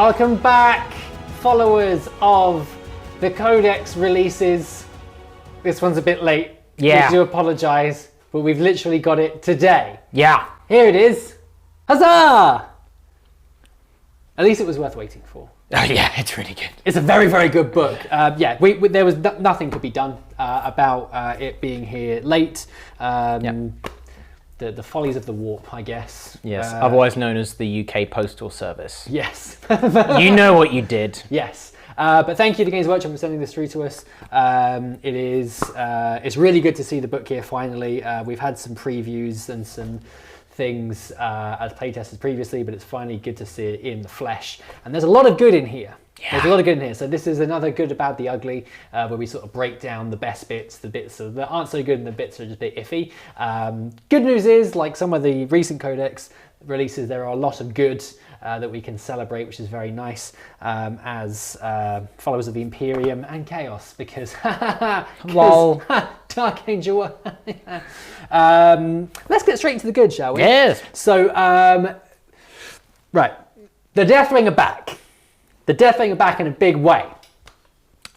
Welcome back, followers of the Codex releases. This one's a bit late. Yeah. We do apologise, but we've literally got it today. Yeah. Here it is. Huzzah! At least it was worth waiting for. Oh yeah, it's really good. It's a very, very good book. Yeah, there was nothing could be done about it being here late. The follies of the warp, I guess. Yes, otherwise known as the UK Postal Service. Yes. You know what you did. Yes. But thank you to Games Workshop for sending this through to us. It's really good to see the book here finally. We've had some previews and some things as playtesters previously, but it's finally good to see it in the flesh. And there's a lot of good in here. Yeah. There's a lot of good in here. So this is another good about the ugly, where we sort of break down the best bits, the bits that aren't so good and the bits that are just a bit iffy. Good news is, like some of the recent Codex releases, there are a lot of good that we can celebrate, which is very nice as followers of the Imperium and Chaos, because lol. Dark Angel. Let's get straight into the good, shall we? Yes. So, right, the Deathwing are back. The Deathwing are back in a big way.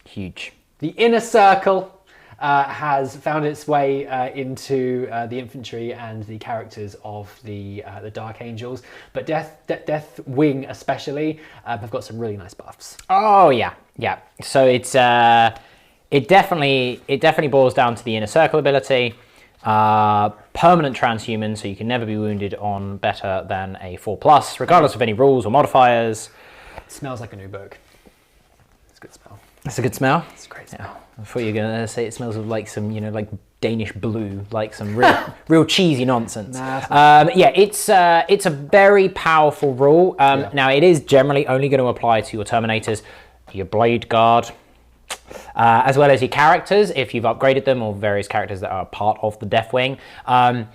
Huge. The Inner Circle has found its way into the infantry and the characters of the Dark Angels, but Deathwing especially have got some really nice buffs. Oh yeah, yeah. So it's it definitely boils down to the Inner Circle ability. Permanent transhuman, so you can never be wounded on better than a 4+, regardless of any rules or modifiers. It smells like a new book. It's a good smell. That's a good smell. It's a great Yeah. smell. I thought you were gonna say it smells of like some, like Danish blue, like some real cheesy nonsense. Nah, yeah, it's a very powerful rule. Now it is generally only going to apply to your Terminators, your Blade Guard, as well as your characters if you've upgraded them, or various characters that are part of the Deathwing. And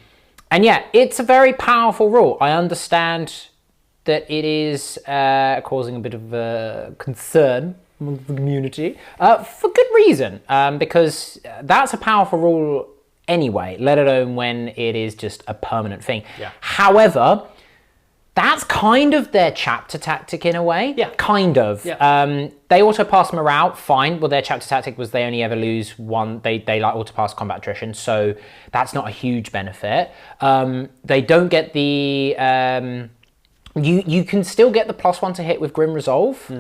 yeah, it's a very powerful rule. I understand that it is causing a bit of concern among the community for good reason, because that's a powerful rule anyway, let alone when it is just a permanent thing. Yeah. However, that's kind of their chapter tactic in a way. Yeah. Kind of. Yeah. They auto pass morale, fine. Well, their chapter tactic was they only ever lose one. They like auto pass combat attrition, so that's not a huge benefit. They don't get the you can still get the +1 to hit with Grim Resolve.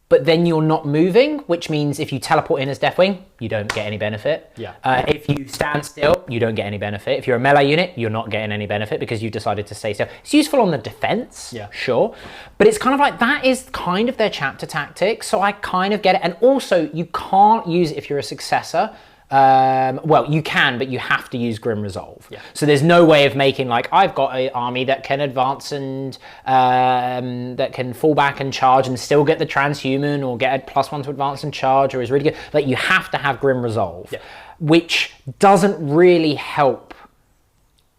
But then you're not moving, which means if you teleport in as Deathwing, you don't get any benefit. Yeah. If you stand still, you don't get any benefit. If you're a melee unit, you're not getting any benefit because you've decided to stay still. It's useful on the defense, yeah, sure. But it's kind of like, that is kind of their chapter tactic, so I kind of get it. And also, you can't use it if you're a successor. Well, you can, but you have to use Grim Resolve. Yeah. So there's no way of making, like, I've got an army that can advance and that can fall back and charge and still get the transhuman, or get a +1 to advance and charge, or is really good. Like, you have to have Grim Resolve, yeah, which doesn't really help,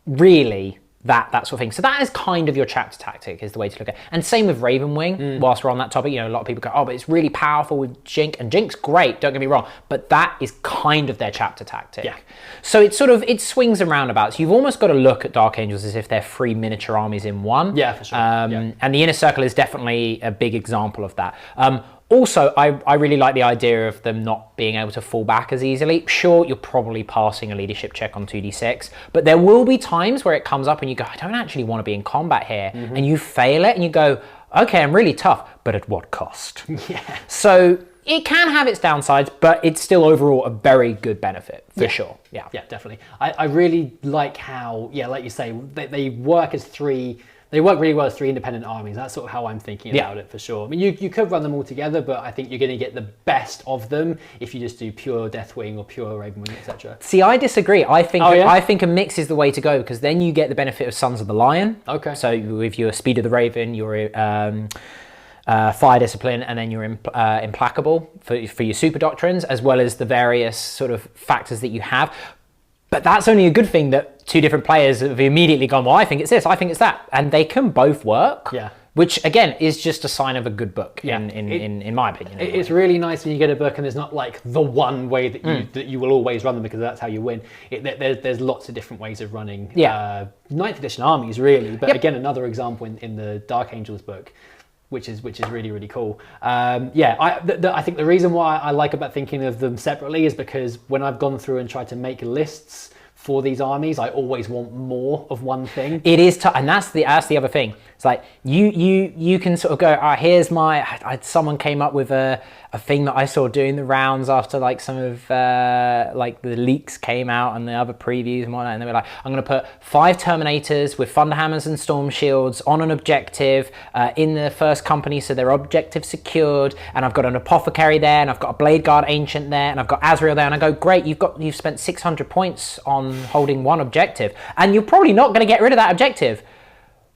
really, that sort of thing. So that is kind of your chapter tactic, is the way to look at it. And same with Ravenwing, whilst we're on that topic, a lot of people go, oh, but it's really powerful with Jink, and Jink's great, don't get me wrong, but that is kind of their chapter tactic. Yeah. So it's it swings and roundabouts. You've almost got to look at Dark Angels as if they're 3 miniature armies in one. Yeah, for sure. And the Inner Circle is definitely a big example of that. Also, I really like the idea of them not being able to fall back as easily. Sure, you're probably passing a leadership check on 2d6, but there will be times where it comes up and you go, I don't actually want to be in combat here. And you fail it and you go, okay, I'm really tough, but at what cost? Yeah. So it can have its downsides, but it's still overall a very good benefit, for sure. Yeah, yeah, definitely. I really like how, like you say, they work as they work really well as 3 independent armies. That's sort of how I'm thinking about it, for sure. I mean, you could run them all together, but I think you're going to get the best of them if you just do pure Deathwing or pure Ravenwing, etc. See, I disagree. I think I think a mix is the way to go, because then you get the benefit of Sons of the Lion. Okay. So if you're Speed of the Raven, you're Fire Discipline, and then you're Implacable for your super doctrines, as well as the various sort of factors that you have. But that's only a good thing that 2 different players have immediately gone, well, I think it's this, I think it's that. And they can both work. Yeah. which again is just a sign of a good book Yeah. in my opinion. It's really nice when you get a book and there's not like the one way that you will always run them because that's how you win. There's lots of different ways of running 9th edition armies, really. But again, another example in the Dark Angels book, which is really, really cool. I think the reason why I like about thinking of them separately is because when I've gone through and tried to make lists for these armies, I always want more of one thing. It is tough, and that's the other thing. It's like you can sort of go, here's someone came up with a thing that I saw doing the rounds after like some of like the leaks came out and the other previews and whatnot, and they were like, I'm going to put 5 Terminators with Thunderhammers and Storm Shields on an objective in the first company, so their objective secured, and I've got an Apothecary there, and I've got a Blade Guard Ancient there, and I've got Azrael there, and I go, great, you've spent 600 points on holding one objective, and you're probably not going to get rid of that objective,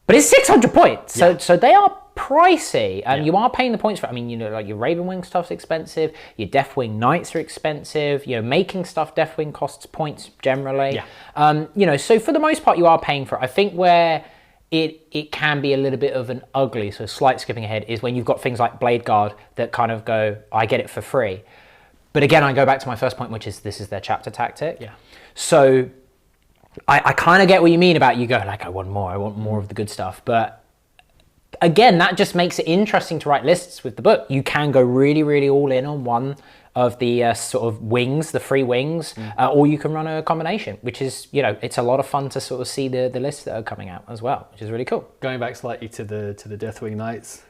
but it's 600 points, so they are pricey, and you are paying the points for it. I mean, you know, like your Ravenwing stuff's expensive, your Deathwing Knights are expensive, you know, making stuff Deathwing costs points generally. You know, so for the most part you are paying for it. I think where it can be a little bit of an ugly, so slight skipping ahead, is when you've got things like Blade Guard that kind of go, I get it for free. But again, I go back to my first point, which is this is their chapter tactic. So I kind of get what you mean about you go like, I want more of the good stuff. But again, that just makes it interesting to write lists with the book. You can go really, really all in on one of the sort of wings, the free wings, or you can run a combination, which is, you know, it's a lot of fun to sort of see the lists that are coming out as well, which is really cool. Going back slightly to the Deathwing Knights,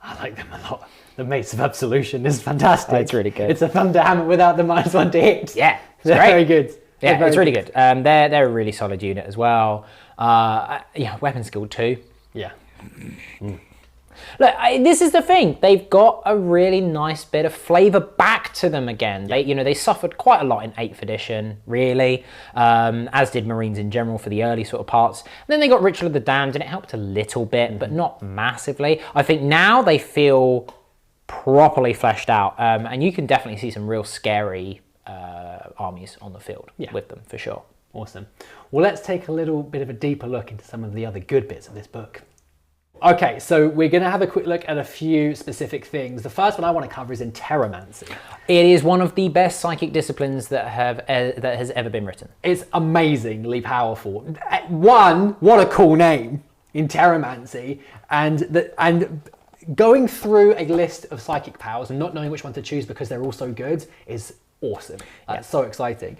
I like them a lot. The Mates of Absolution is fantastic. It's really good. It's a Thunderhammer without the -1 to hit. Yeah, it's They're great. very good. Yeah, it's really good. They're a really solid unit as well. Weapons Guild too. Yeah. Look, this is the thing. They've got a really nice bit of flavour back to them again. They suffered quite a lot in 8th edition, really, as did Marines in general for the early sort of parts. And then they got Ritual of the Damned, and it helped a little bit, but not massively. I think now they feel properly fleshed out, and you can definitely see some real scary armies on the field with them, for sure. Awesome. Well, let's take a little bit of a deeper look into some of the other good bits of this book. Okay, so we're going to have a quick look at a few specific things. The first one I want to cover is Interromancy. It is one of the best psychic disciplines that has ever been written. It's amazingly powerful. One, what a cool name, Interromancy, and going through a list of psychic powers and not knowing which one to choose because they're all so good is awesome. It's so exciting.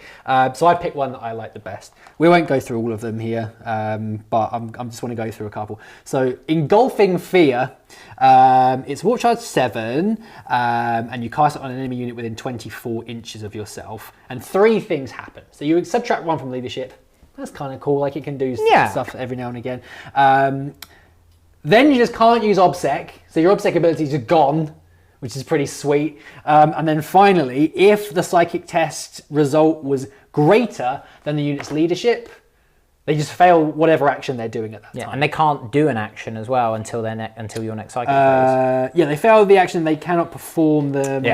So I picked one that I like the best. We won't go through all of them here, but I just want to go through a couple. So Engulfing Fear, it's Warp Charge 7, and you cast it on an enemy unit within 24 inches of yourself, and 3 things happen. So you subtract 1 from leadership. That's kind of cool, like it can do stuff every now and again. Then you just can't use OBSEC, so your OBSEC abilities are gone, which is pretty sweet. And then finally, if the psychic test result was greater than the unit's leadership, they just fail whatever action they're doing at that time. And they can't do an action as well until your next psychic phase. Yeah, they fail the action. They cannot perform them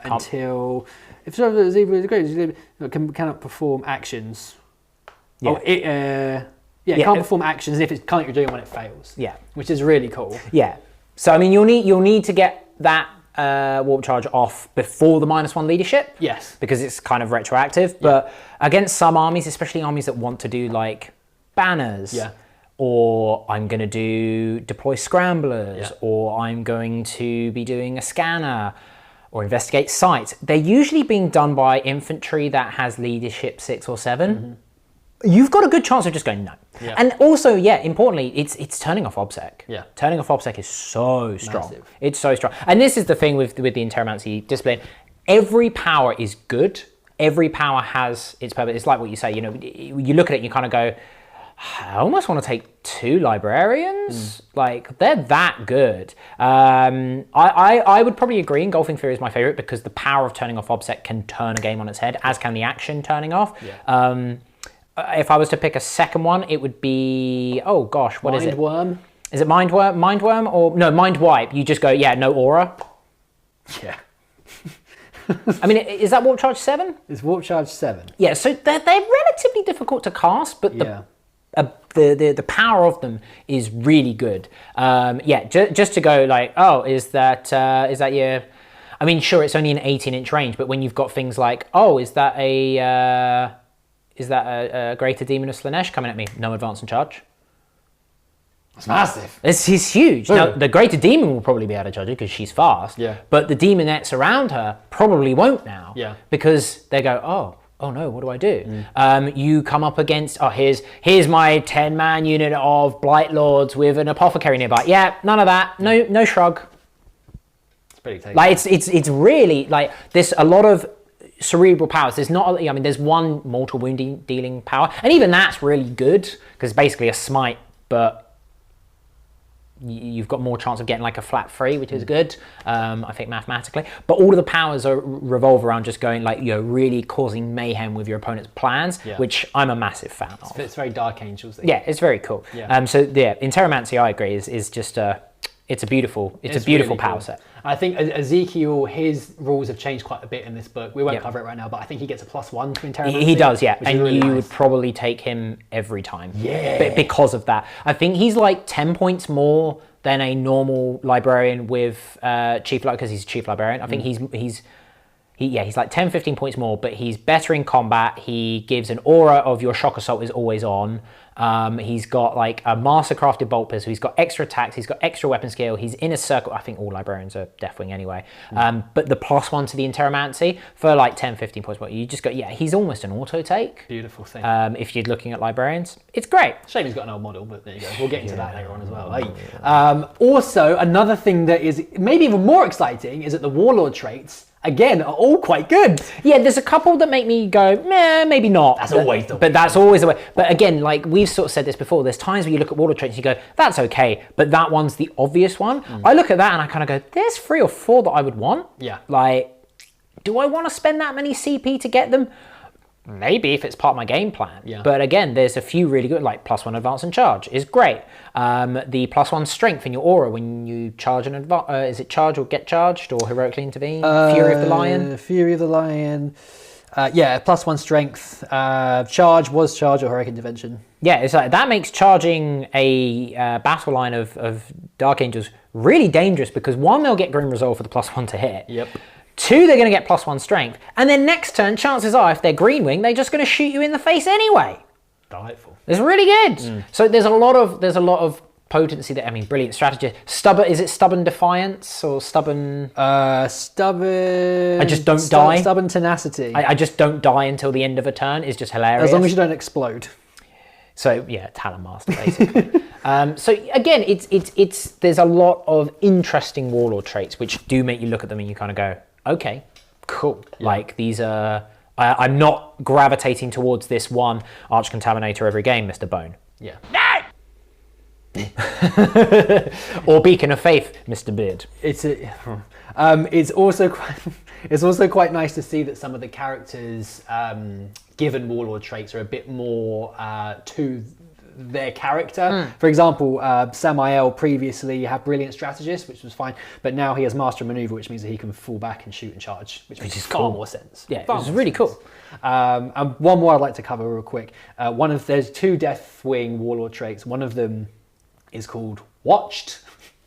until cannot perform actions. Can't perform actions if it's can't you're doing when it fails. Yeah, which is really cool. Yeah. So I mean, you'll need to get that warp charge off before the -1 leadership. Yes. Because it's kind of retroactive. But against some armies, especially armies that want to do like banners. Yeah. Or I'm going to deploy scramblers. Yeah. Or I'm going to be doing a scanner. Or investigate sites. They're usually being done by infantry that has leadership 6 or 7. Mm-hmm. You've got a good chance of just going no. Yeah. And also, importantly, it's turning off OBSEC. Yeah. Turning off OBSEC is so strong. Massive. It's so strong. And this is the thing with the Interromancy discipline. Every power is good. Every power has its purpose. It's like what you say, you look at it and you kind of go, I almost want to take 2 librarians. Like, they're that good. I would probably agree Engulfing Fear is my favorite because the power of turning off OBSEC can turn a game on its head, as can the action turning off. Yeah. If I was to pick a second one, it would be, what is it? Mindworm? Is it Mindworm? Mindworm or, no, Mind Wipe. You just go, no aura. Yeah. I mean, is that Warp Charge 7? It's Warp Charge 7. Yeah, so they're relatively difficult to cast, but the power of them is really good. Just to go like, oh, is that your... I mean, sure, it's only an 18-inch range, but when you've got things like, oh, is that a Greater Demon of Slanesh coming at me? No advance and charge. It's massive. It's huge. Now, the Greater Demon will probably be able to charge her because she's fast. Yeah. But the demonettes around her probably won't now. Yeah. Because they go, oh no, what do I do? You come up against, here's my 10-man unit of Blight Lords with an Apothecary nearby. Yeah, none of that. No shrug. It's pretty tasty. Like it's really like there's a lot of cerebral powers. There's not. I mean, there's one mortal wound dealing power, and even that's really good because it's basically a smite, but you've got more chance of getting like a flat free, which is good, I think, mathematically. But all of the powers revolve around just going like, really causing mayhem with your opponent's plans, which I'm a massive fan of. It's very Dark Angels thing. Yeah, it's very cool. Yeah. Interromancy, I agree, is just it's a beautiful really power cool. set. I think Ezekiel, his rules have changed quite a bit in this book. We won't cover it right now, but I think he gets a +1 to Interromancy. He does, yeah. And really you nice. would probably take him every time. Yeah. Because of that. I think he's like 10 points more than a normal librarian with Chief Librarian, because he's Chief Librarian. I think he's like 10, 15 points more, but he's better in combat. He gives an aura of your shock assault is always on. He's got like a mastercrafted bolt pistol. He's got extra attacks. He's got extra weapon skill. He's in a circle. I think all librarians are Deathwing anyway. But the +1 to the Interromancy for like 10, 15 points more. You just go, he's almost an auto take. Beautiful thing. If you're looking at librarians, it's great. Shame he's got an old model, but there you go. We'll get into that later on as well. Also, another thing that is maybe even more exciting is that the Warlord traits, again, are all quite good. Yeah, there's a couple that make me go, meh, maybe not. That's always the way. But that's always the way. But again, like we've sort of said this before, there's times where you look at Warlord traits and you go, that's okay, but that one's the obvious one. I look at that and I kind of go, there's 3 or 4 that I would want. Yeah. Like, do I want to spend that many CP to get them? Maybe if it's part of my game plan. Yeah. But again, there's a few really good, like +1 advance and charge is great. The +1 strength in your aura when you charge an advance, is it charge or get charged or heroically intervene? Fury of the Lion? Fury of the Lion. +1 strength. Charge was charge or heroic intervention. Yeah, it's like that makes charging a battle line of Dark Angels really dangerous because 1, they'll get Grim Resolve for the +1 to hit. Yep. 2, they're going to get +1 strength. And then next turn, chances are, if they're Green Wing, they're just going to shoot you in the face anyway. Delightful. It's really good. So there's a lot of potency there. I mean, brilliant strategy. Is it Stubborn Defiance or Stubborn... Stubborn... I just don't die. Stubborn Tenacity. I just don't die until the end of a turn is just hilarious. As long as you don't explode. So yeah, Talon Master basically. So again, there's a lot of interesting Warlord traits which do make you look at them and you kind of go, okay, cool. Yeah. Like these are, I'm not gravitating towards this one Arch Contaminator every game, Mr. Bone. Yeah. Or Beacon of Faith, Mr. Beard. It's also quite nice to see that some of the characters given Warlord traits are a bit more to their character. For example, Samael previously had Brilliant Strategist, which was fine, but now he has Master of Maneuver, which means that he can fall back and shoot and charge, which makes far more sense. Yeah, it's really cool. And one more I'd like to cover real quick. There's 2 Deathwing Warlord traits. One of them is called Watched,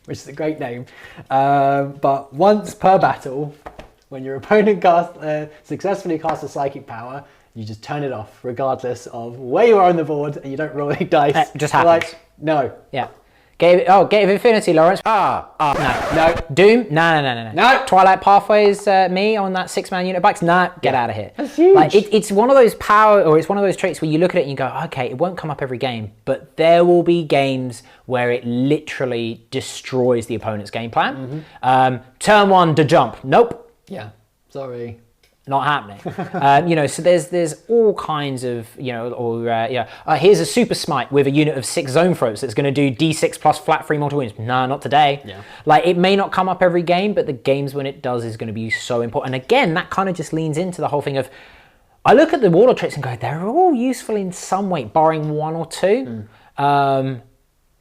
which is a great name. But once per battle, when your opponent successfully casts a psychic power, you just turn it off, regardless of where you are on the board, and you don't roll any dice. It just happens. Like, no. Yeah. Gate of Infinity, Lawrence. No. Doom? No. Twilight Pathways, me on that 6-man unit bikes? No, get out of here. That's huge. Like, it's one of those it's one of those traits where you look at it and you go, okay, it won't come up every game, but there will be games where it literally destroys the opponent's game plan. Turn 1 to jump. Nope. Yeah. Sorry. Not happening. So there's all kinds of, here's a super smite with a unit of 6 zone throats that's going to do D6 plus flat 3 mortal wounds. No, not today. Yeah. Like, it may not come up every game, but the games when it does is going to be so important. And again, that kind of just leans into the whole thing of, I look at the Warlord traits and go, they're all useful in some way, barring 1 or 2. And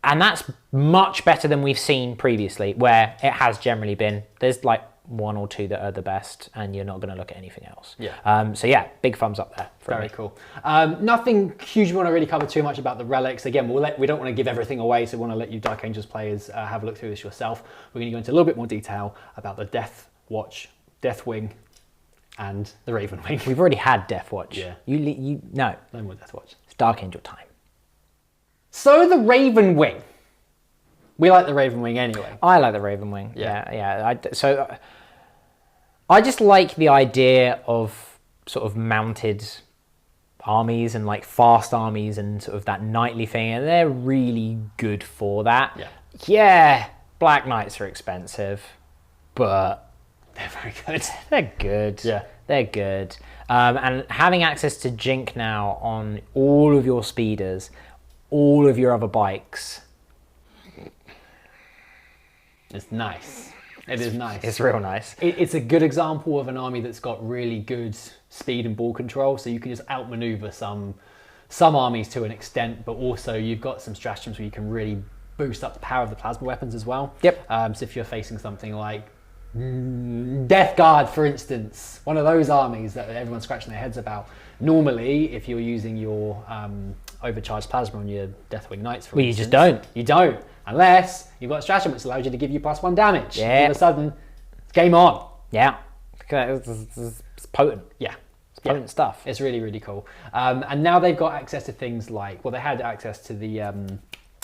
that's much better than we've seen previously, where it has generally been, there's like one or two that are the best, and you're not going to look at anything else. Yeah. So yeah, big thumbs up there. Very cool. Nothing huge we want to really cover too much about the relics. Again, we don't want to give everything away, so we want to let you Dark Angels players have a look through this yourself. We're going to go into a little bit more detail about the Death Watch, Deathwing, and the Raven Wing. We've already had Death Watch. Yeah. No more Death Watch. It's Dark Angel time. So the Raven Wing. We like the Raven Wing anyway. I like the Raven Wing. Yeah. Yeah. So I just like the idea of sort of mounted armies and like fast armies and sort of that knightly thing, and they're really good for that. Yeah, Black Knights are expensive, but they're very good. They're good. Yeah. They're good. And having access to Jink now on all of your speeders, all of your other bikes. It's nice. It is nice. It's real nice. It's a good example of an army that's got really good speed and ball control, so you can just outmaneuver some armies to an extent, but also you've got some stratagems where you can really boost up the power of the plasma weapons as well. Yep. So if you're facing something like Death Guard, for instance, one of those armies that everyone's scratching their heads about, normally if you're using your overcharged plasma on your Deathwing Knights, for instance, you just don't. You don't. Unless you've got a stratagem which allows you to give you +1 damage. Yeah. All of a sudden, it's game on. Yeah. It's potent. Yeah. It's potent stuff. It's really, really cool. And now they've got access to things like, well, they had access to the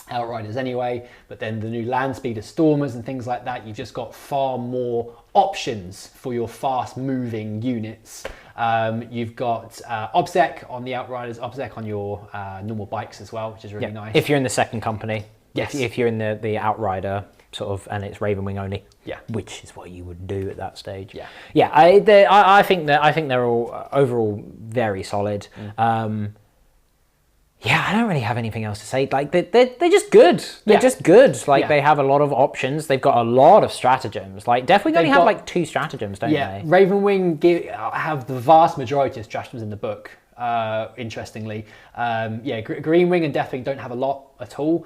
Outriders anyway, but then the new land speeder Stormers and things like that. You've just got far more options for your fast moving units. You've got OBSEC on the Outriders, OBSEC on your normal bikes as well, which is really nice. If you're in the second company. Yes. If you're in the Outrider sort of, and it's Raven Wing only. Yeah. Which is what you would do at that stage. Yeah. Yeah. I think they're all overall very solid. Yeah, I don't really have anything else to say. Like they're just good. They're just good. Like they have a lot of options. They've got a lot of stratagems. Like definitely only have like 2 stratagems, don't they? Raven Wing have the vast majority of stratagems in the book. Interestingly, Green Wing and Deathwing don't have a lot at all.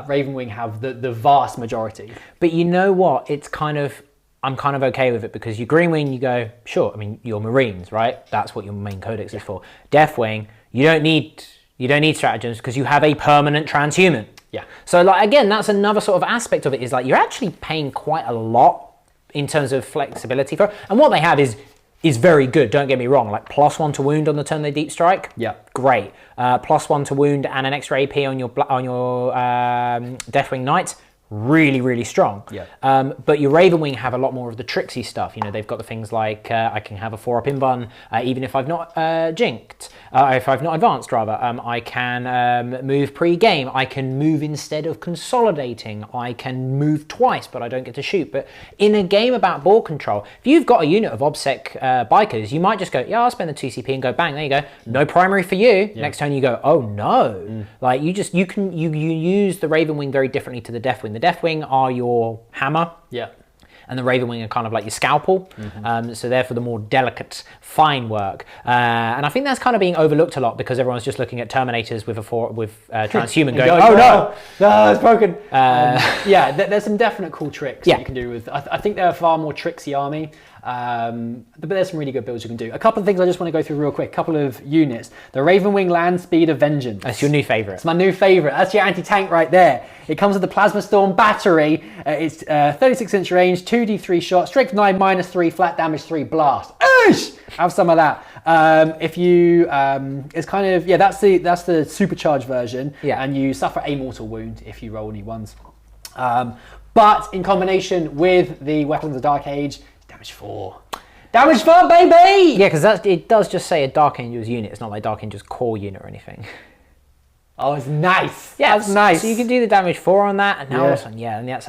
Raven Wing have the vast majority. But you know what? I'm kind of okay with it, because you Green Wing, you go, sure. I mean, you're Marines, right? That's what your main codex is for. Deathwing, you don't need stratagems because you have a permanent transhuman. Yeah. So like again, that's another sort of aspect of it, is like you're actually paying quite a lot in terms of flexibility for it. And what they have is very good, don't get me wrong. Like +1 to wound on the turn they deep strike. Yeah. Great. +1 to wound and an extra AP on your Deathwing Knights. Really, really strong. Yeah. But your Raven Wing have a lot more of the tricksy stuff. You know, they've got the things like I can have a 4-up in bun, even if I've not jinked. If I've not advanced, rather. I can move pre-game. I can move instead of consolidating. I can move twice, but I don't get to shoot. But in a game about ball control, if you've got a unit of OBSEC bikers, you might just go, yeah, I'll spend the 2 CP and go, bang, there you go. No primary for you. Yeah. Next turn you go, oh no. Like you use the Raven Wing very differently to the Deathwing. The Deathwing are your hammer. Yeah. And the Raven Wing are kind of like your scalpel. So therefore the more delicate, fine work. And I think that's kind of being overlooked a lot, because everyone's just looking at Terminators with transhuman going, oh no, it's broken. There's some definite cool tricks that you can do with. I think they're a far more tricksy army. But there's some really good builds you can do. A couple of things I just want to go through real quick. A couple of units. The Raven Wing Land Speeder Vengeance. That's your new favourite. It's my new favourite. That's your anti-tank right there. It comes with the Plasma Storm Battery. It's 36-inch range, 2d3 shot, strength 9, -3, flat damage 3, blast. Oosh! Have some of that. If you, it's kind of, that's the supercharged version. Yeah. And you suffer a mortal wound if you roll any ones. But in combination with the Weapons of the Dark Age, damage 4. Damage 4, baby! Yeah, because it does just say a Dark Angel's unit. It's not like Dark Angel's core unit or anything. Oh, it's nice. Yeah, that's nice. So you can do the damage 4 on that, and now all of a sudden, and that's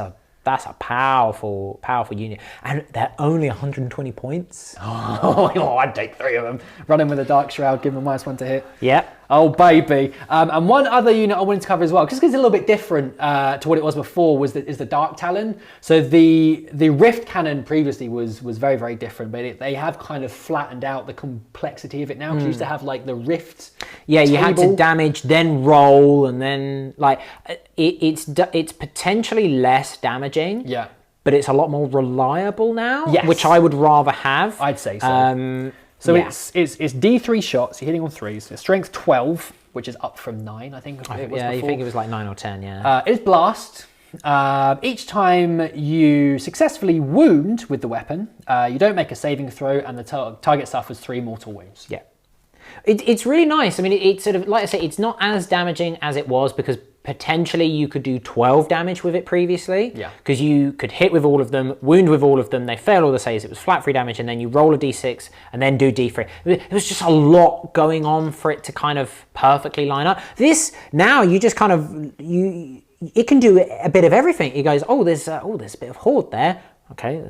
a powerful unit. And they're only 120 points. Oh, I'd take 3 of them. Running with a Dark Shroud, give them a -1 to hit. Yeah. Oh, baby. And one other unit I wanted to cover as well, just because it's a little bit different to what it was before, is the Dark Talon. So the Rift Cannon previously was very, very different, but they have kind of flattened out the complexity of it now. Because you used to have like the Rift you had to damage, then roll, and then like it's potentially less damaging. Yeah. but it's a lot more reliable now, Yes. which I would rather have. I'd say so. So yeah. it's D3 shots, you're hitting on 3s, so strength 12, which is up from 9, I think it was Yeah, before. you think it was like 9 or 10, yeah. It's blast. Each time you successfully wound with the weapon, you don't make a saving throw, and the target suffers 3 mortal wounds. Yeah. It's really nice. I mean, it's sort of, like I say, it's not as damaging as it was, because potentially you could do 12 damage with it previously. Yeah. Because you could hit with all of them, wound with all of them, they fail all the saves, it was flat 3 damage, and then you roll a d6 and then do d3. It was just a lot going on for it to kind of perfectly line up. This, now you just kind of, it can do a bit of everything. It goes, there's a bit of horde there. Okay,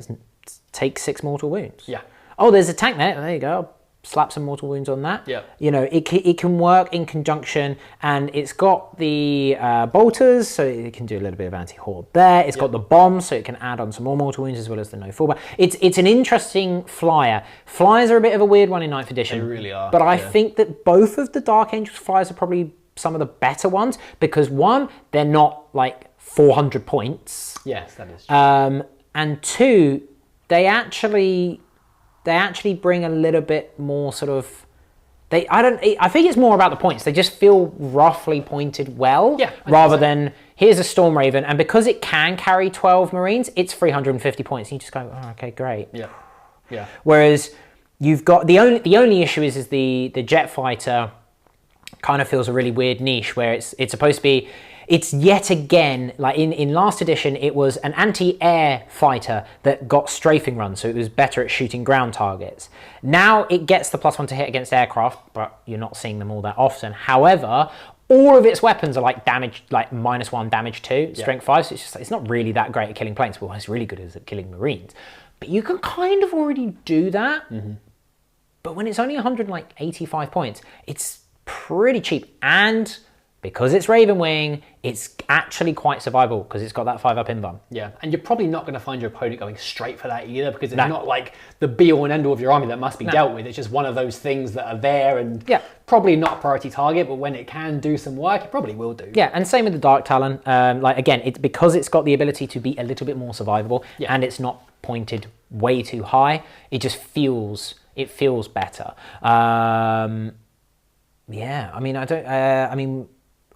take 6 mortal wounds. Yeah. Oh, there's a tank there you go. Slap some mortal wounds on that. Yeah. You know, it can work in conjunction, and it's got the bolters, so it can do a little bit of anti-horde there. It's got the bombs, so it can add on some more mortal wounds, as well as the no fallback. It's an interesting flyer. Flyers are a bit of a weird one in 9th edition. They really are. But I think that both of the Dark Angels flyers are probably some of the better ones, because one, they're not like 400 points. Yes, that is true. And two, they actually bring a little bit more sort of, I think it's more about the points. They just feel roughly pointed well, rather than here's a Storm Raven, and because it can carry 12 Marines, it's 350 points. You just go, oh, okay, great. Yeah, yeah. Whereas you've got the only issue is the jet fighter kind of feels a really weird niche, where it's supposed to be. It's yet again, like in last edition, it was an anti-air fighter that got strafing runs, so it was better at shooting ground targets. Now it gets the +1 to hit against aircraft, but you're not seeing them all that often. However, all of its weapons are like damage, like -1, damage 2, strength 5, so it's not really that great at killing planes. Well, it's really good at killing Marines. But you can kind of already do that. Mm-hmm. But when it's only 185 points, it's pretty cheap. And because it's Raven Wing, it's actually quite survivable, because it's got that 5-up invuln. Yeah, and you're probably not going to find your opponent going straight for that either, because it's not like the be-all and end-all of your army that must be dealt with. It's just one of those things that are there, and probably not a priority target, but when it can do some work, it probably will do. Yeah, and same with the Dark Talon. Like again, it's because it's got the ability to be a little bit more survivable, and it's not pointed way too high. It just feels better. Yeah, I mean,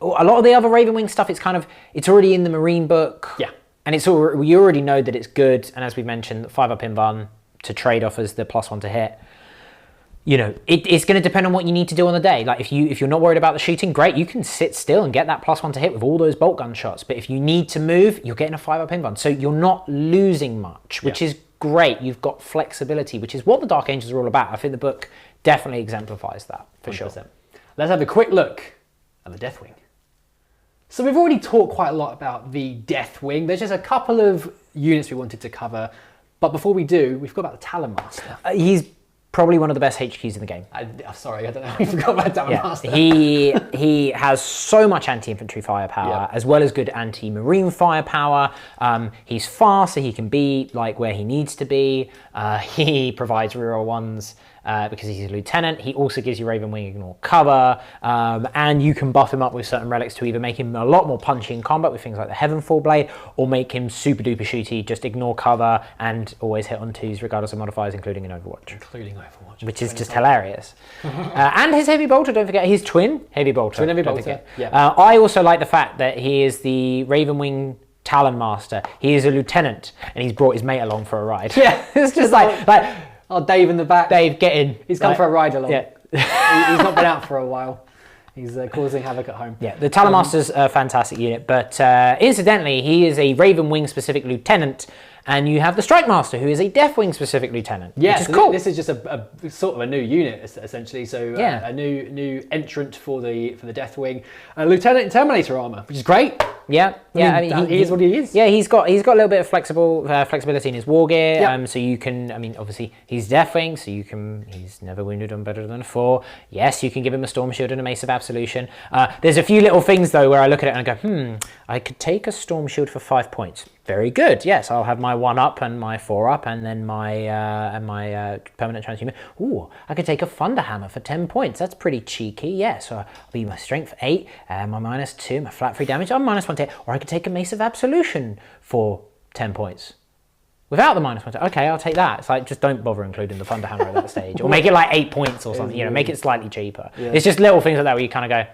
a lot of the other Ravenwing stuff, it's already in the Marine book. Yeah. And we already know that it's good. And as we mentioned, 5-up invuln to trade off as the +1 to hit. You know, it's going to depend on what you need to do on the day. Like if you're not worried about the shooting, great, you can sit still and get that +1 to hit with all those bolt gun shots. But if you need to move, you're getting a 5-up invuln. So you're not losing much, which is great. You've got flexibility, which is what the Dark Angels are all about. I think the book definitely exemplifies that, for 100%. Sure. Let's have a quick look at the Deathwing. So we've already talked quite a lot about the Deathwing. There's just a couple of units we wanted to cover. But before we do, we've got about the Talon Master. He's probably one of the best HQs in the game. Sorry, I don't know. We forgot about Talon Master. He has so much anti-infantry firepower, as well as good anti-marine firepower. He's fast, so he can be like where he needs to be. He provides reroll ones. Because he's a lieutenant. He also gives you Raven Wing ignore cover, and you can buff him up with certain relics to either make him a lot more punchy in combat with things like the Heavenfall Blade, or make him super duper shooty, just ignore cover and always hit on 2s regardless of modifiers, including in Overwatch. Which is just hilarious. And his Heavy Bolter, don't forget, his twin Heavy Bolter. Twin Heavy Bolter, yeah. I also like the fact that he is the Raven Wing Talon Master. He is a lieutenant, and he's brought his mate along for a ride. Yeah, it's just like... Oh, Dave in the back. Dave, get in. He's come for a ride along. Yeah. He's not been out for a while. He's causing havoc at home. Yeah, the Talon Master's a fantastic unit, but incidentally, he is a Raven Wing specific lieutenant, and you have the Strike Master, who is a Deathwing specific lieutenant. Yeah, which is cool. This is just a sort of a new unit essentially. So a new entrant for the Deathwing, a lieutenant in Terminator armor, which is great. Yeah, I mean, he is what he is. Yeah, he's got a little bit of flexibility in his war gear. So you can, I mean, obviously he's Deathwing, so you can. He's never wounded on better than a 4. Yes, you can give him a Storm Shield and a Mace of Absolution. There's a few little things though where I look at it and I go, I could take a Storm Shield for 5 points. Very good. Yes, I'll have my 1-up and my 4-up, and then my permanent transhuman. Ooh, I could take a Thunderhammer for 10 points. That's pretty cheeky. Yeah, so I'll be my strength 8, my -2, my flat 3 damage. I'm -1 to hit. Or I could take a Mace of Absolution for 10 points. without the -1. Okay, I'll take that. It's like, just don't bother including the Thunder Hammer at that stage, or make it like 8 points or something. You know, make it slightly cheaper. Yeah. It's just little things like that where you kind of go,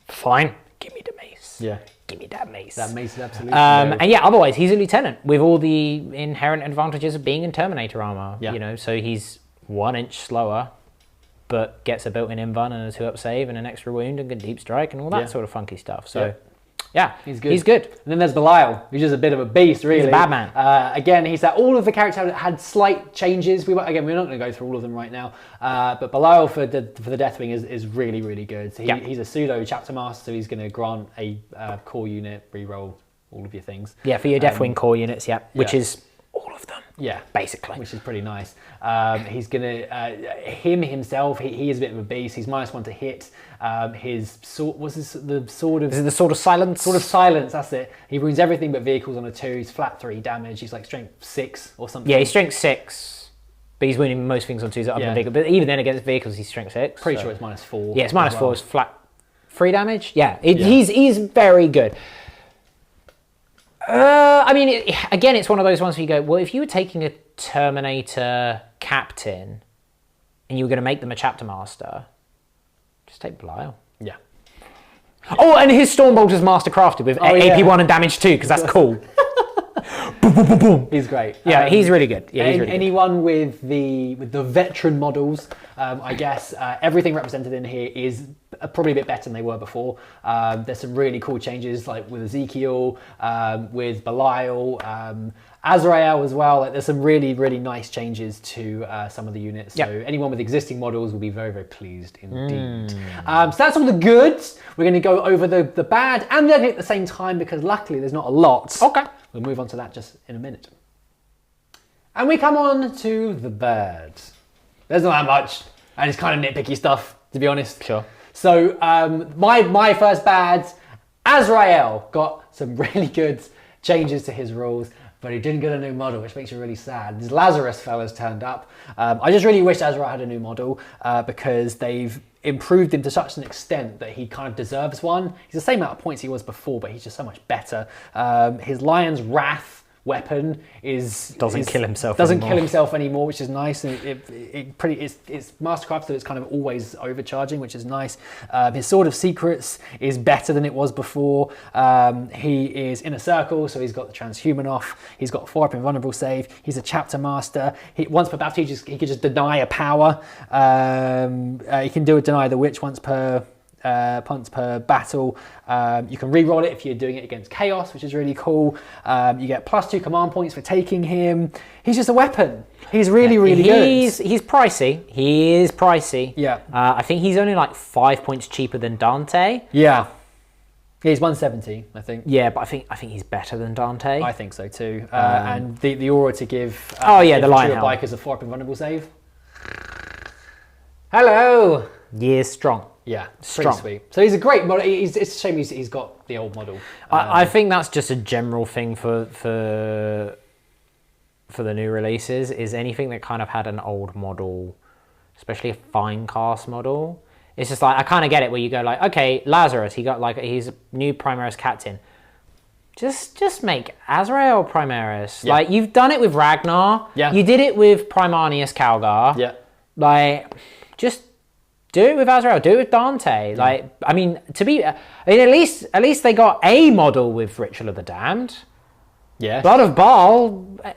fine, give me the mace. Yeah. Give me that mace. That mace is absolutely. And yeah, otherwise he's a lieutenant with all the inherent advantages of being in Terminator armor. Yeah. You know, so he's 1 inch slower, but gets a built-in invuln and a 2-up save and an extra wound and a deep strike and all that sort of funky stuff. So. Yeah, he's good. He's good. And then there's Belial, who's just a bit of a beast, really. He's a bad man. Again, he's that all of the characters had slight changes. We're not going to go through all of them right now. But Belial for the Deathwing is really, really good. So he's a pseudo chapter master, so he's going to grant a core unit, reroll all of your things. Yeah, for your Deathwing core units, which is all of them. Yeah, basically, which is pretty nice. He's gonna himself. He is a bit of a beast. He's -1 to hit. His sword the sword of. Is it the sword of silence? Sword of silence. That's it. He wounds everything but vehicles on a 2. He's flat 3 damage. He's like strength 6 or something. Yeah, he's strength 6. But he's wounding most things on 2s other than vehicles. But even then, against vehicles, he's strength 6. Pretty sure it's -4. Yeah, it's -4. It's flat 3 damage. Yeah, he's very good. I mean, again, it's one of those ones where you go, well, if you were taking a Terminator captain and you were going to make them a chapter master, just take Belial. Yeah. Oh, and his Stormbolter's mastercrafted with AP1 and damage 2, because that's cool. Boom, boom, boom, boom. He's great. Yeah, he's really good. Yeah, he's really anyone good. with the veteran models, I guess everything represented in here is probably a bit better than they were before. There's some really cool changes, like with Ezekiel, with Belial, Azrael as well. Like, there's some really, really nice changes to some of the units. So anyone with existing models will be very, very pleased indeed. So that's all the goods. We're going to go over the bad and the ugly at the same time, because luckily there's not a lot. Okay. We'll move on to that just in a minute. And we come on to the bad. There's not that much, and it's kind of nitpicky stuff, to be honest. Sure. So my first bad, Azrael got some really good changes to his rules, but he didn't get a new model, which makes you really sad. This Lazarus fella's turned up. I just really wish Azrael had a new model, because they've improved him to such an extent that he kind of deserves one. He's the same amount of points he was before, but he's just so much better. His Lion's Wrath weapon doesn't kill himself anymore, which is nice. And it's mastercraft, so it's kind of always overcharging, which is nice. His Sword of Secrets is better than it was before. He is in a circle, so he's got the transhuman off. He's got 4-up invulnerable save. He's a chapter master. Once per battle, he could just deny a power. He can do a deny the witch once per battle. You can re-roll it if you're doing it against chaos, which is really cool. You get +2 command points for taking him. He's just a weapon. He's really good. He's pricey. He is pricey. Yeah. I think he's only like 5 points cheaper than Dante. Yeah. He's 170, I think. Yeah, but I think he's better than Dante. I think so too. And the aura to give. The Lion Helm. Bikers a 4-up invulnerable save. Hello. Yeah, strong. Yeah, pretty sweet. So he's a great model. It's a shame he's got the old model. I think that's just a general thing for the new releases, is anything that kind of had an old model, especially a fine cast model. It's just like, I kind of get it where you go like, okay, Lazarus, he's a new Primaris captain. Just make Azrael Primaris. Yeah. Like, you've done it with Ragnar. Yeah. You did it with Primanius Calgar. Yeah. Like, just do it with Azrael. Do it with Dante. Yeah. Like, at least they got a model with Ritual of the Damned. Yeah. Blood of Baal,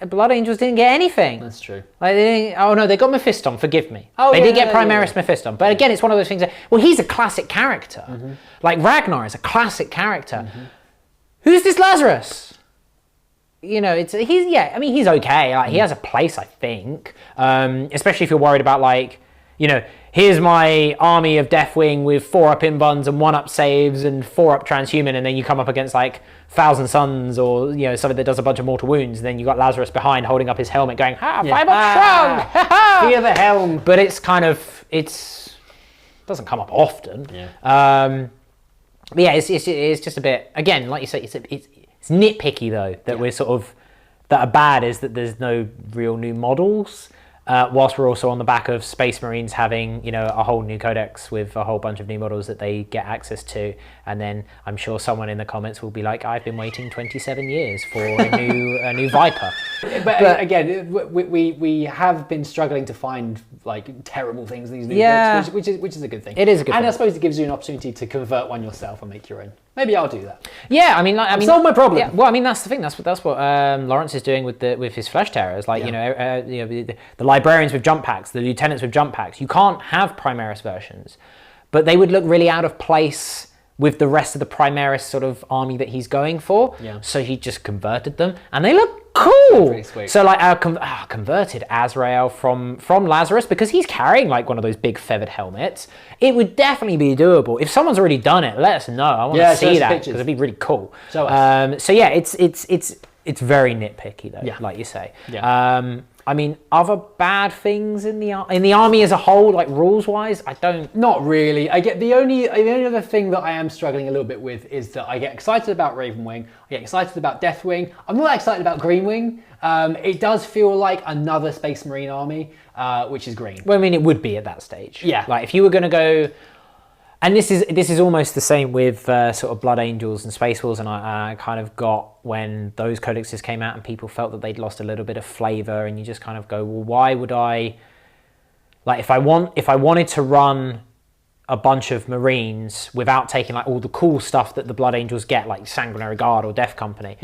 Blood Angels didn't get anything. That's true. Like, they got Mephiston, forgive me. They did get Primaris Mephiston. But again, it's one of those things that, well, he's a classic character. Mm-hmm. Like, Ragnar is a classic character. Mm-hmm. Who's this Lazarus? You know, he's okay. Like, he has a place, I think. Especially if you're worried about, like, you know, here's my army of Deathwing with 4-up invuns and 1-up saves and 4-up transhuman, and then you come up against like Thousand Suns or, you know, something that does a bunch of mortal wounds, and then you got Lazarus behind holding up his helmet going, 5-up strong! Fear the helm! But it's kind of, doesn't come up often. Yeah. But yeah, it's just a bit, again, like you say, it's nitpicky though, that we're sort of, that are bad is that there's no real new models. whilst we're also on the back of Space Marines having, you know, a whole new codex with a whole bunch of new models that they get access to. And then I'm sure someone in the comments will be like, I've been waiting 27 years for a new Viper. But again, we have been struggling to find like terrible things in these new books, which is a good thing. It is a good thing. And I suppose it gives you an opportunity to convert one yourself and make your own. Maybe I'll do that. Yeah, I mean, solve my problem. Yeah, well, I mean, that's the thing. That's what Lawrence is doing with his Flesh Terrors. Like, you know, the librarians with jump packs, the lieutenants with jump packs. You can't have Primaris versions, but they would look really out of place with the rest of the Primaris sort of army that he's going for. Yeah. So he just converted them, and they look cool. Pretty sweet. So like converted Azrael from Lazarus, because he's carrying like one of those big feathered helmets. It would definitely be doable. If someone's already done it, let us know. I want to see that, because it'd be really cool. So yeah, it's very nitpicky though, like you say. Yeah. I mean, other bad things in the army as a whole, like rules wise, I don't. Not really. I get the only other thing that I am struggling a little bit with is that I get excited about Ravenwing, I get excited about Deathwing. I'm not that excited about Greenwing. It does feel like another Space Marine army, which is green. Well, I mean, it would be at that stage. Yeah. Like if you were going to go. And this is almost the same with sort of Blood Angels and Space Wolves, and I kind of got when those codexes came out and people felt that they'd lost a little bit of flavour, and you just kind of go, well, why would I, like if I wanted to run a bunch of Marines without taking like all the cool stuff that the Blood Angels get, like Sanguinary Guard or Death Company,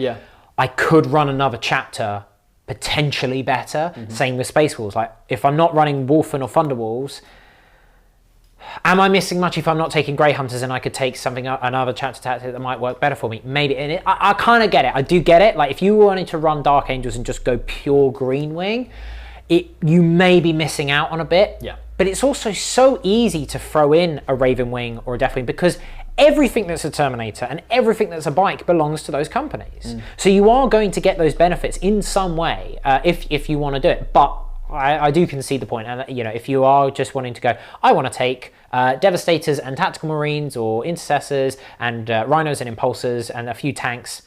I could run another chapter potentially better. Same with Space Wolves. Like if I'm not running Wolfen or Thunderwolves, am I missing much if I'm not taking Grey Hunters and I could take another chapter tactic that might work better for me? Maybe. And I kind of get it. I do get it. Like if you wanted to run Dark Angels and just go pure Green Wing, you may be missing out on a bit. Yeah. But it's also so easy to throw in a Raven Wing or a Death Wing, because everything that's a Terminator and everything that's a bike belongs to those companies. So you are going to get those benefits in some way if you want to do it. But I do concede the point, and you know, if you are just wanting to go, I want to take Devastators and Tactical Marines or Intercessors and Rhinos and Impulsors and a few tanks,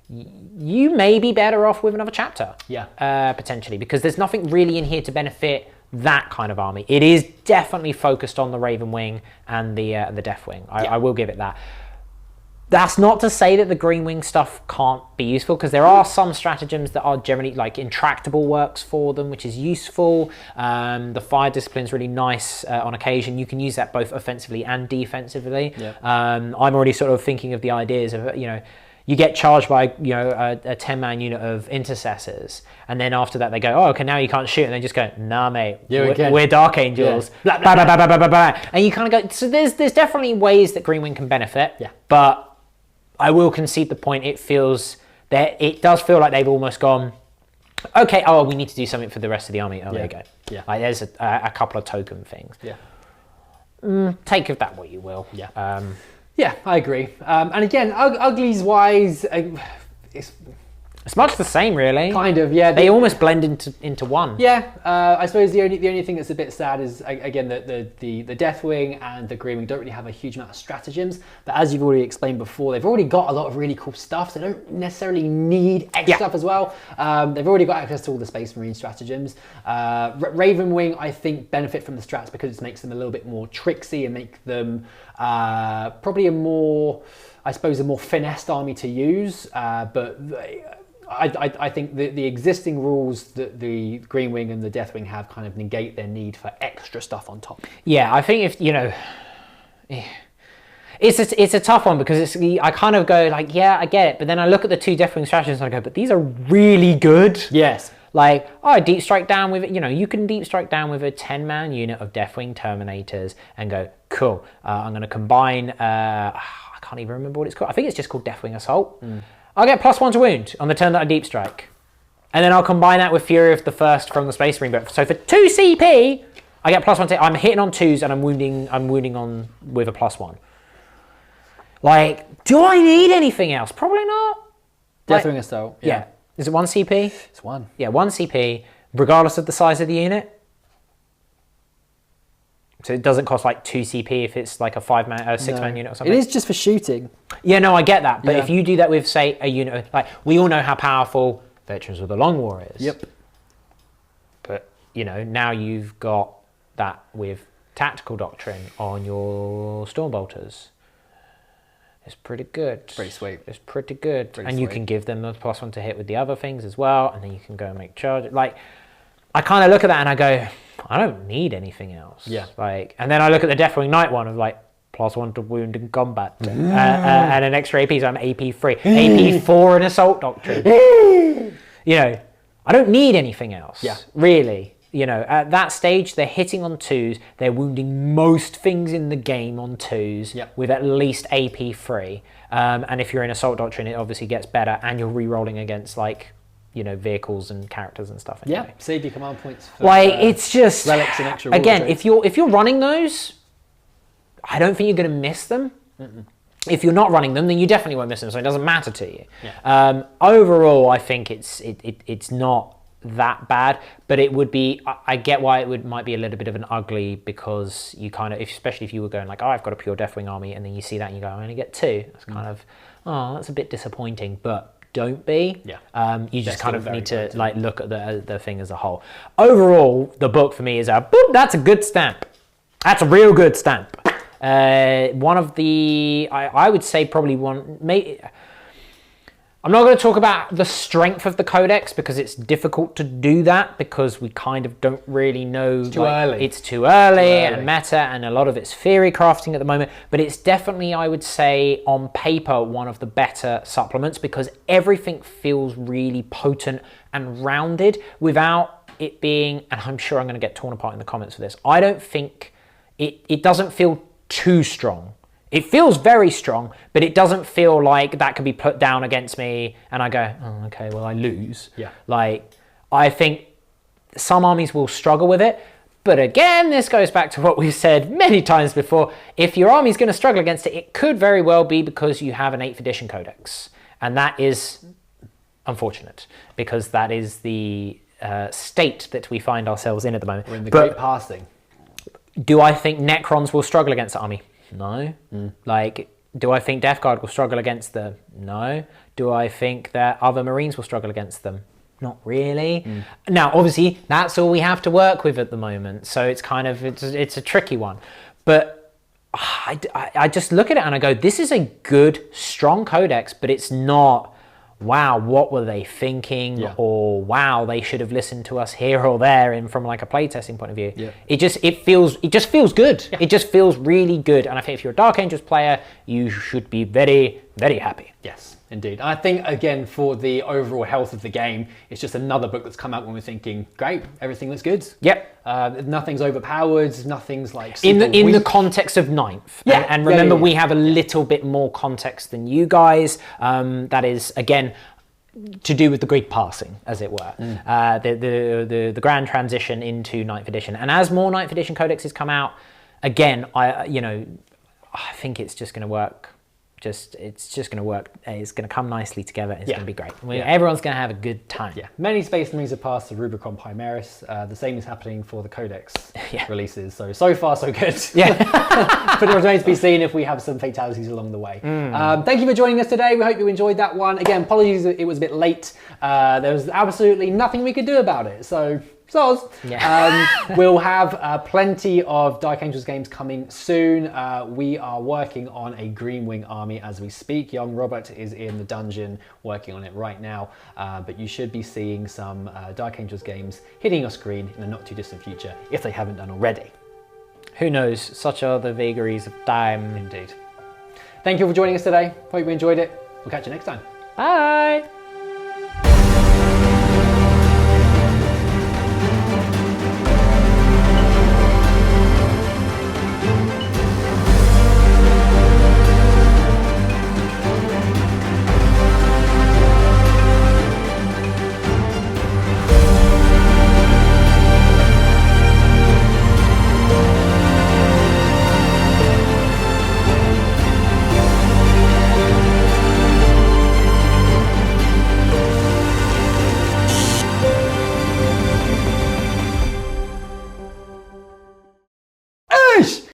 you may be better off with another chapter. Yeah. Potentially, because there's nothing really in here to benefit that kind of army. It is definitely focused on the Raven Wing and the Death Wing. I will give it that. That's not to say that the Green Wing stuff can't be useful, because there are some stratagems that are generally, like Intractable works for them, which is useful. The Fire Discipline is really nice on occasion. You can use that both offensively and defensively. Yeah. I'm already sort of thinking of the ideas of, you know, you get charged by, you know, a 10-man unit of Intercessors, and then after that they go, oh, okay, now you can't shoot, and they just go, nah, mate, we're Dark Angels, blah, blah, blah, blah, blah, blah, blah. And you kind of go, so there's definitely ways that Green Wing can benefit, but I will concede the point. It does feel like they've almost gone, okay, oh, we need to do something for the rest of the army. Oh, there you go. Yeah. Like there's a couple of token things. Yeah. Take of that what you will. Yeah. Yeah, I agree. And again, uglies wise, it's much the same, really. Kind of, yeah. They almost blend into one. Yeah, I suppose the only thing that's a bit sad is, again, the Deathwing and the Greenwing don't really have a huge amount of stratagems. But as you've already explained before, they've already got a lot of really cool stuff. So they don't necessarily need extra stuff as well. They've already got access to all the Space Marine stratagems. Ravenwing, I think, benefit from the strats because it makes them a little bit more tricksy and make them probably a more finessed army to use. But I think the existing rules that the Green Wing and the Death Wing have kind of negate their need for extra stuff on top. Yeah, I think if, you know, it's a tough one, because I kind of go like, yeah, I get it, but then I look at the two Death Wing stratagems and I go, but these are really good. Yes. Like, oh, deep strike down with, you know, you can deep strike down with a 10-man unit of Deathwing Terminators and go, cool, I'm going to combine, I can't even remember what it's called. I think it's just called Deathwing Assault. I'll get +1 to wound on the turn that I deep strike. And then I'll combine that with Fury of the First from the Space Marine book. So for 2 CP, I get +1 to, I'm hitting on 2s and I'm wounding on with a +1. Like, do I need anything else? Probably not. Deathwing Assault. Yeah. Is it 1 CP? It's 1. Yeah, 1 CP, regardless of the size of the unit. So it doesn't cost like 2 CP if it's like a 6-man unit or something. It is just for shooting. Yeah, no, I get that. But if you do that with, say, a unit, like, we all know how powerful Veterans of the Long War is. Yep. But you know, now you've got that with tactical doctrine on your Stormbolters. It's pretty good. Pretty sweet. It's pretty good. Pretty and you sweet. can give them a +1 to hit with the other things as well, and then you can go and make charge. Like, I kind of look at that and I go, I don't need anything else. Yeah. Like, and then I look at the Deathwing Knight one of like +1 to wound in combat, and an extra AP, so I'm AP free. AP 4 and Assault Doctrine. You know, I don't need anything else. Yeah. Really. You know, at that stage, they're hitting on 2s. They're wounding most things in the game on 2s Yep. with at least AP free. And if you're in Assault Doctrine, it obviously gets better, and you're re-rolling against, like, you know, vehicles and characters and stuff. Anyway. Yeah, save your command points. For, Like, it's just... relics and extra again, Warlord if you're running those, I don't think you're going to miss them. If you're not running them, then you definitely won't miss them, so it doesn't matter to you. Yeah. Overall, I think it's not that bad, but it would be, I get why it might be a little bit of an ugly, because you kind of, especially if you were going like, oh, I've got a pure Deathwing army, and then you see that and you go, I only get 2. That's kind of, oh, that's a bit disappointing, but don't be. Yeah. You just They're kind of still need very to like look at the thing as a whole. Overall, the book for me is that's a good stamp. That's a real good stamp. One of the, I would say probably one, I'm not going to talk about the strength of the Codex, because it's difficult to do that, because we kind of don't really know. It's too early. It's too early and meta, and a lot of it's theory crafting at the moment. But it's definitely, I would say, on paper, one of the better supplements, because everything feels really potent and rounded without it being, and I'm sure I'm going to get torn apart in the comments for this, I don't think, it doesn't feel too strong. It feels very strong, but it doesn't feel like that could be put down against me and I go, oh, okay, well, I lose. Yeah. Like, I think some armies will struggle with it. But again, this goes back to what we've said many times before. If your army's going to struggle against it, it could very well be because you have an 8th edition codex. And that is unfortunate, because that is the state that we find ourselves in at the moment. We're in the great passing. Do I think Necrons will struggle against the army? No. Like, do I think Death Guard will struggle against them? No. Do I think that other Marines will struggle against them? Not really. Now, obviously, that's all we have to work with at the moment. So it's kind of, it's a tricky one. But I just look at it and I go, this is a good, strong codex, but it's not, wow, what were they thinking? Yeah. Or wow, they should have listened to us here or there, and from like a playtesting point of view. Yeah. It just feels good. Yeah. It just feels really good. And I think if you're a Dark Angels player, you should be very, very happy. Yes, indeed. And I think, again, for the overall health of the game, it's just another book that's come out when we're thinking, great, everything looks good. Yep. Nothing's overpowered, nothing's like In super the weak. context of 9th. Yeah. And remember, Yeah. we have a little bit more context than you guys. That is, again, to do with the Greek passing, as it were. The grand transition into 9th edition. And as more 9th edition codexes come out, again, I think it's just going to work. It's just going to work. It's going to come nicely together. It's going to be great. Everyone's going to have a good time. Yeah, many Space Marines have passed the Rubicon Primaris. The same is happening for the Codex releases. So far, so good. Yeah. But it remains to be seen if we have some fatalities along the way. Thank you for joining us today. We hope you enjoyed that one. Again, apologies it was a bit late. There was absolutely nothing we could do about it. So we'll have plenty of Dark Angels games coming soon. We are working on a Green Wing army as we speak. Young Robert is in the dungeon working on it right now. But you should be seeing some Dark Angels games hitting your screen in the not too distant future, if they haven't done already. Who knows? Such are the vagaries of time. Indeed. Thank you for joining us today. Hope you enjoyed it. We'll catch you next time. Bye.